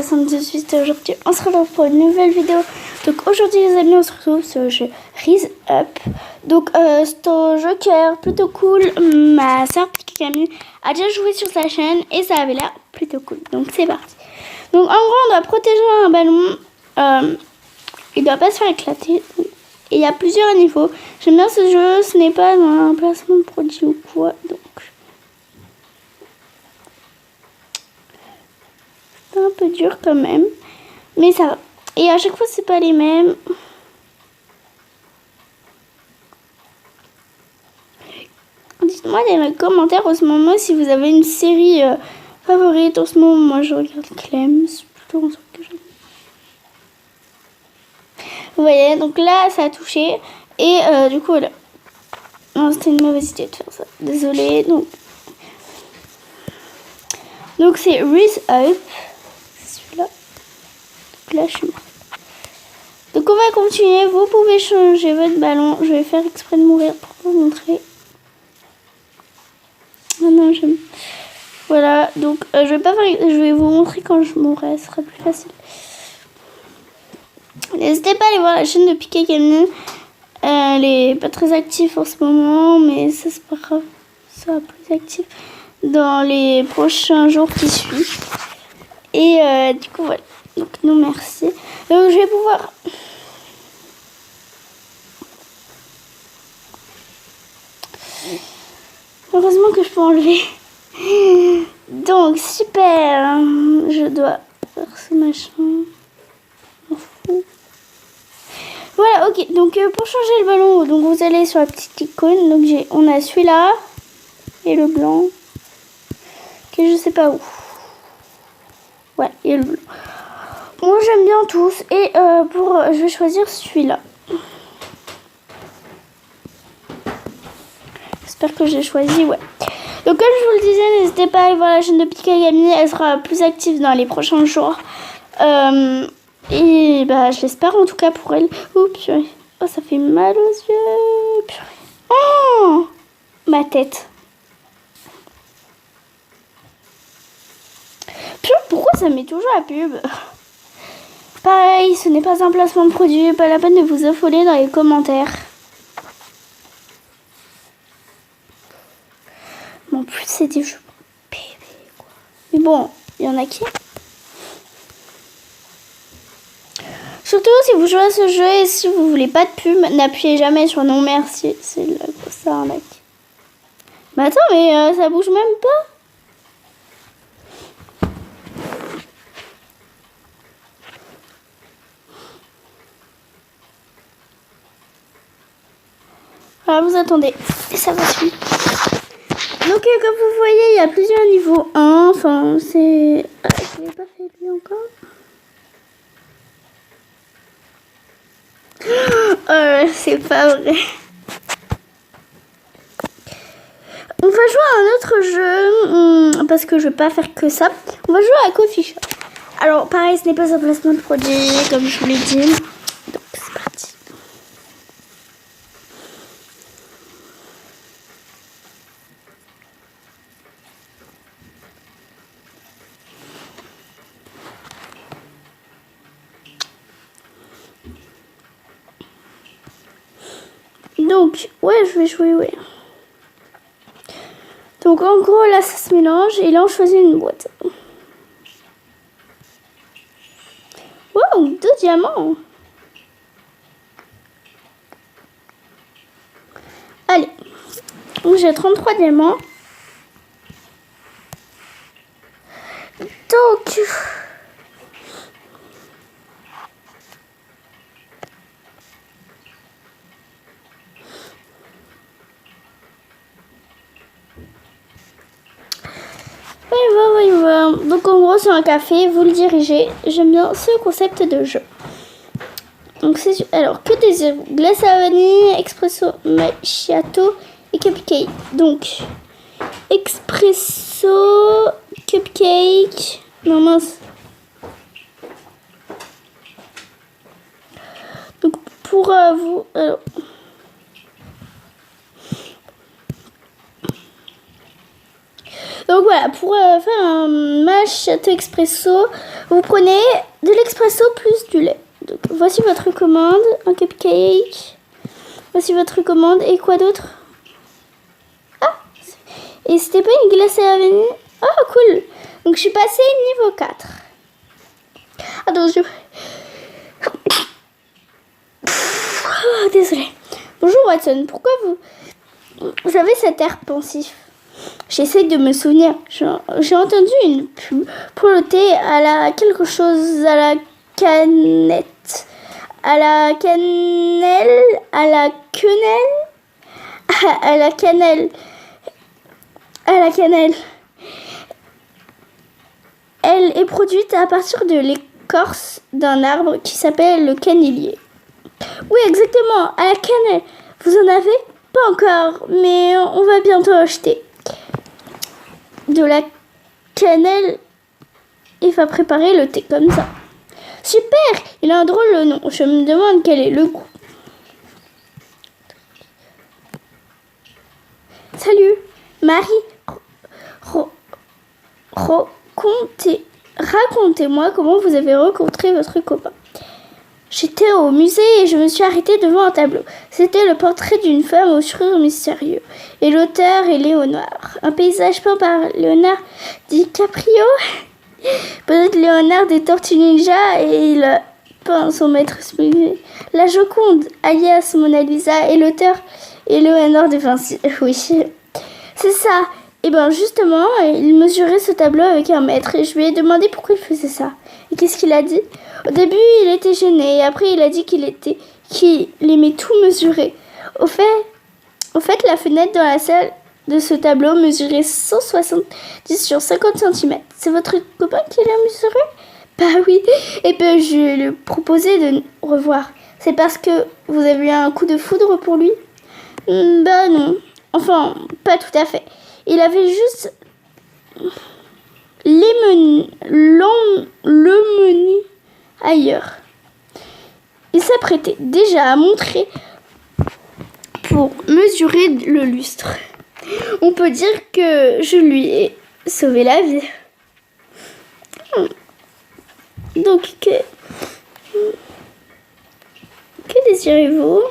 78. Aujourd'hui, on se retrouve pour une nouvelle vidéo. Donc aujourd'hui, les amis, on se retrouve sur le jeu Rise Up. Donc c'est un jeu qui a l'air plutôt cool. Ma soeur Camille a déjà joué sur sa chaîne et ça avait l'air plutôt cool. Donc c'est parti. Donc en gros, on doit protéger un ballon. Il doit pas se faire éclater. Et il y a plusieurs niveaux. J'aime bien ce jeu. Ce n'est pas un placement de produit ou quoi. Donc c'est un peu dur quand même. Mais ça va. Et à chaque fois, c'est pas les mêmes. Dites-moi dans les commentaires en ce moment si vous avez une série favorite. En ce moment, moi je regarde Clem. C'est plutôt un truc que j'aime. Vous voyez, donc là, ça a touché. Et du coup, voilà. Non, c'était une mauvaise idée de faire ça. Désolée. Donc c'est Rise Up. C'est celui-là. Donc là, je suis morte. Donc on va continuer. Vous pouvez changer votre ballon. Je vais faire exprès de mourir pour vous montrer. Ah non, j'aime. Voilà. Donc je vais pas faire. Je vais vous montrer quand je mourrai. Ce sera plus facile. N'hésitez pas à aller voir la chaîne de Piqué Camille. Elle est pas très active en ce moment, mais ça c'est pas grave. Ça sera plus active dans les prochains jours qui suivent. Et du coup voilà. Donc non merci. Donc je vais pouvoir. Heureusement que je peux enlever. Donc super. Je dois faire ce machin. Voilà, ok. Donc pour changer le ballon, donc vous allez sur la petite icône. Donc on a celui-là et le blanc. Que je sais pas où. Ouais, et le blanc. Moi j'aime bien tous et je vais choisir celui-là. J'espère que j'ai choisi, ouais. Donc comme je vous le disais, n'hésitez pas à aller voir la chaîne de Piqué Camille. Elle sera plus active dans les prochains jours. Et bah je l'espère en tout cas pour elle. Oups, purée. Oh, ça fait mal aux yeux. Purée. Oh, ma tête. Purée, pourquoi ça met toujours la pub? Pareil, ce n'est pas un placement de produit. Pas la peine de vous affoler dans les commentaires. En plus, c'est des jeux PV, quoi. Mais bon, il y en a qui... Surtout si vous jouez à ce jeu et si vous voulez pas de pub, n'appuyez jamais sur non merci. C'est la grosse arnaque. Mais attends, mais ça bouge même pas. Alors vous attendez, et ça va suivre. Donc comme vous voyez, il y a plusieurs niveaux 1. Enfin, c'est... je l'ai pas fait lui encore. C'est pas vrai. On va jouer à un autre jeu, parce que je vais pas faire que ça. On va jouer à Coffee Shop. Alors pareil, ce n'est pas un placement de produit, comme je vous l'ai dit. Donc c'est parti. Donc, ouais, je vais jouer, ouais. Donc, en gros, là, ça se mélange. Et là, on choisit une boîte. Wow, 2 diamants. Allez. Donc, j'ai 33 diamants. Donc... Donc en gros c'est un café, vous le dirigez. J'aime bien ce concept de jeu. Donc c'est alors que désirez-vous? Glace à vanille, espresso, macchiato et cupcake. Donc espresso, cupcake. Non mince. Donc pour vous alors. Donc Donc voilà, pour faire un macchiato expresso, vous prenez de l'expresso plus du lait. Donc voici votre commande, un cupcake. Voici votre commande. Et quoi d'autre? Ah, et c'était pas une glace à la vanille? Ah, cool. Donc je suis passée niveau 4. Attention. Oh, désolée. Bonjour Watson, pourquoi vous avez cet air pensif? J'essaie de me souvenir. J'ai entendu une pub pour le thé à la quelque chose à la canette. À la cannelle. À la quenelle. À la cannelle. À la cannelle. Elle est produite à partir de l'écorce d'un arbre qui s'appelle le canilier. Oui, exactement, à la cannelle. Vous en avez? Pas encore, mais on va bientôt acheter de la cannelle et va préparer le thé comme ça. Super, il a un drôle de nom. Je me demande quel est le goût. Salut, Marie. Racontez-moi comment vous avez rencontré votre copain. J'étais au musée et je me suis arrêtée devant un tableau. C'était le portrait d'une femme au sourire mystérieux. Et l'auteur est Léonard. Un paysage peint par Léonard DiCaprio. Peut-être Léonard des Tortues Ninja et il a peint son maître musée. La Joconde, alias Mona Lisa, et l'auteur est Léonard de Vinci. Oui, c'est ça. Et bien justement, il mesurait ce tableau avec un mètre et je lui ai demandé pourquoi il faisait ça. Et qu'est-ce qu'il a dit? Au début, il était gêné et après, il a dit qu'il aimait tout mesurer. Au fait, la fenêtre dans la salle de ce tableau mesurait 170 sur 50 cm. C'est votre copain qui l'a mesuré? Bah oui. Et bien, je lui ai proposé de revoir. C'est parce que vous avez eu un coup de foudre pour lui? Bah non. Enfin, pas tout à fait. Il avait juste le menu ailleurs. Il s'apprêtait déjà à montrer pour mesurer le lustre. On peut dire que je lui ai sauvé la vie. Donc, que désirez-vous?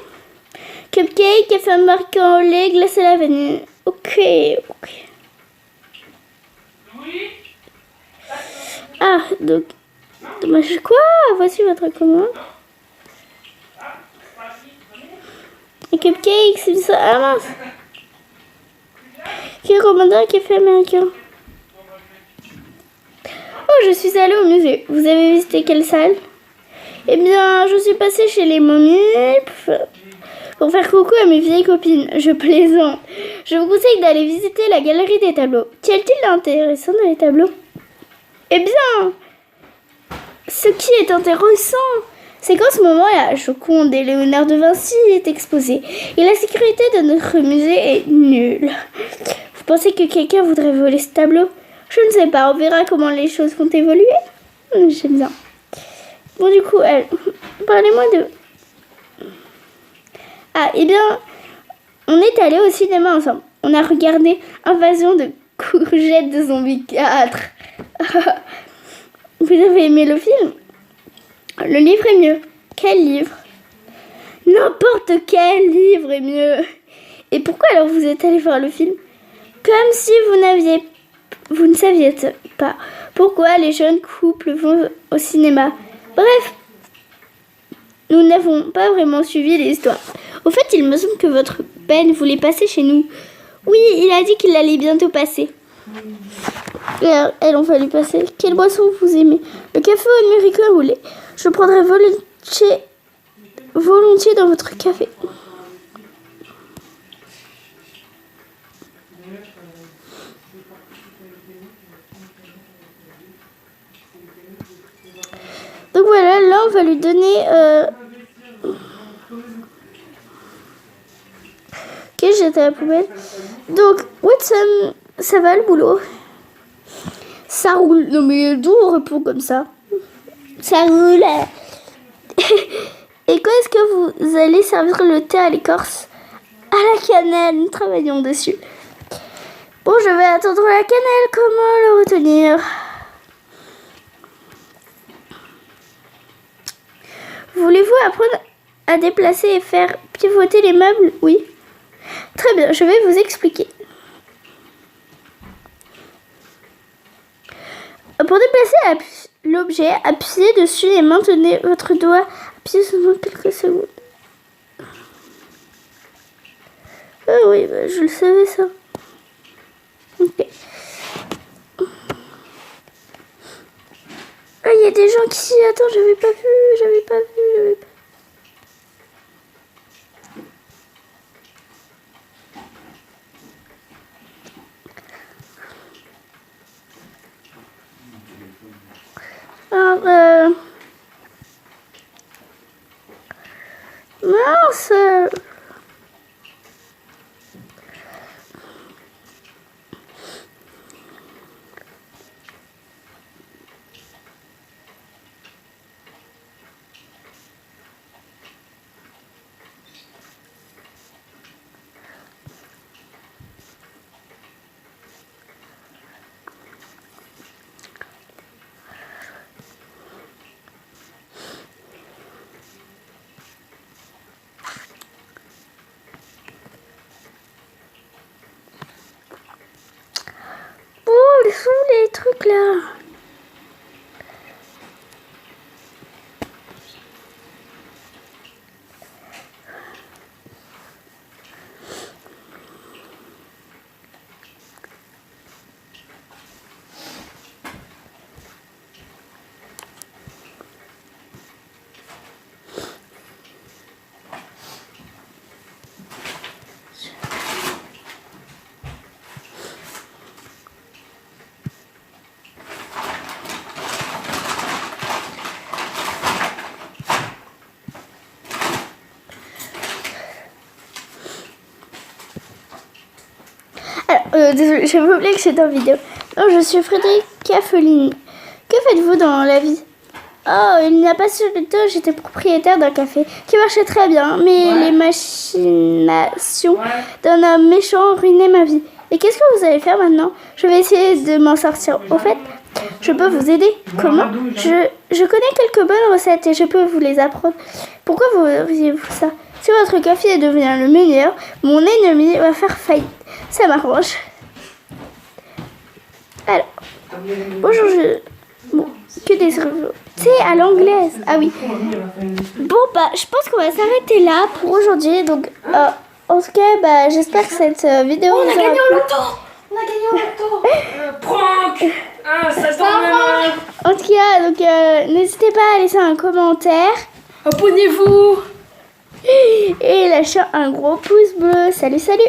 Cupcake, café américain au lait, glace à la vanille. Ok. Ah, donc, dommage quoi? Voici votre commande. Un cupcake, c'est ça. Ah mince. Qui a commandé un café américain? Oh, je suis allée au musée. Vous avez visité quelle salle? Eh bien, je suis passée chez les momies pour faire coucou à mes vieilles copines. Je plaisante. Je vous conseille d'aller visiter la galerie des tableaux. Qu'y a-t-il d'intéressant dans les tableaux? Eh bien, ce qui est intéressant, c'est qu'en ce moment, la Joconde et Léonard de Vinci est exposée. Et la sécurité de notre musée est nulle. Vous pensez que quelqu'un voudrait voler ce tableau? Je ne sais pas, on verra comment les choses vont évoluer. J'aime bien. Bon, du coup, parlez-moi de... Ah, eh bien, on est allés au cinéma ensemble. On a regardé Invasion de courgettes de zombies 4. Vous avez aimé le film? Le livre est mieux. Quel livre? N'importe quel livre est mieux. Et pourquoi alors vous êtes allés voir le film? Comme si vous ne saviez pas pourquoi les jeunes couples vont au cinéma. Bref, nous n'avons pas vraiment suivi l'histoire. Au fait, il me semble que votre Ben voulait passer chez nous. Oui, il a dit qu'il allait bientôt passer. Elles ont fallu passer. Quelle boisson vous aimez? Le café américain ou lait? Je prendrai volontiers dans votre café. Donc voilà, là on va lui donner... Ok, j'étais à la poubelle. Donc, Watson, ça va le boulot? Ça roule. Non mais d'où on répond comme ça? Ça roule. Et quand est-ce que vous allez servir le thé à l'écorce? À la cannelle, nous travaillons dessus. Bon, je vais attendre la cannelle. Comment le retenir? Voulez-vous apprendre à déplacer et faire pivoter les meubles? Oui. Très bien, je vais vous expliquer. Pour déplacer l'objet, appuyez dessus et maintenez votre doigt appuyé pendant quelques secondes. Ah oui, bah, je le savais ça. Ok. Ah, il y a des gens qui... Attends, j'avais pas vu. Alors, mince. Où sont les trucs là? Alors, désolé, j'avais oublié que c'était en vidéo. Non, je suis Frédéric Caffelini. Que faites-vous dans la vie? Oh, il n'y a pas si longtemps, j'étais propriétaire d'un café qui marchait très bien, mais les machinations d'un homme méchant ruinaient ma vie. Et qu'est-ce que vous allez faire maintenant? Je vais essayer de m'en sortir. Au fait, je peux vous aider. Comment? Je connais quelques bonnes recettes et je peux vous les apprendre. Pourquoi voudriez-vous ça? Si votre café devient le meilleur, mon ennemi va faire faillite. Ça m'arrange. Alors, bonjour, bon, que désirez-vous? C'est à l'anglaise. Ah oui. Bon, bah, je pense qu'on va s'arrêter là pour aujourd'hui. Donc, en tout cas, bah, j'espère que cette vidéo On a vous aura gagné plu. au loto. On a gagné au loto. Prank. Ah, ça tombe. En tout cas, donc, n'hésitez pas à laisser un commentaire Abonnez-vous. et lâcher un gros pouce bleu. Salut, salut!